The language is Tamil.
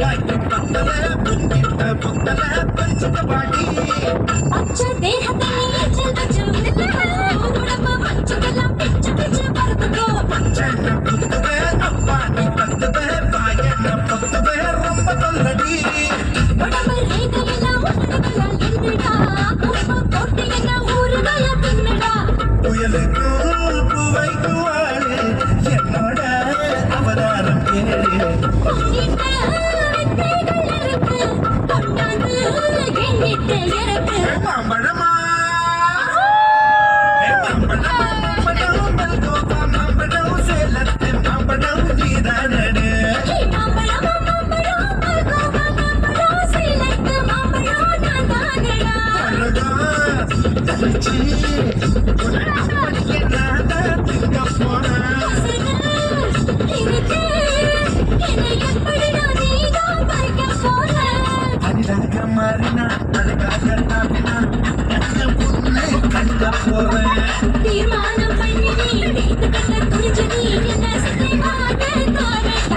வாய்க்கு பத்தல பொங்கிட்ட பொத்தல பஞ்சத பாடி பச்சை தேகத்தை உடம்பு மச்சதெல்லாம் பிச்சு பிச்சு பறக்குதோ பச்சைன புத்துவே அப்பா நீ பத்துவே வாயன பொத்துவே ரொம்ப தொல்லடி உடம்பு ரேகையெல்லாம் உடம்பெல்லாம் என்னடா உப்பு போட்டு என்ன ஊறுகாய தின்னுடா புயலுக்கு பூவைக்கு வாழு என்னோட அவதாரம் கேளு உன்கிட்ட வித்தைகள் இருக்கு கொண்டாந்து எண்ணிட்டு இருக்கு மாம்பழமா மாம்பழம் மல்கோவா மாம்பழம் சேலத்து மாம்பழம் நீதானடு மாம்பழம் சீலைக்கு மாம்பழம் நான் தானடா அழகா தனிச்சு உனக்கு நான் திங்க போறேன் இருக்கு என்னை எப்படிடா நீதான் பறிக்க போற அரிதாக மாறினா அழகாக நாவினா பொண்ணு கண்ட போறேன்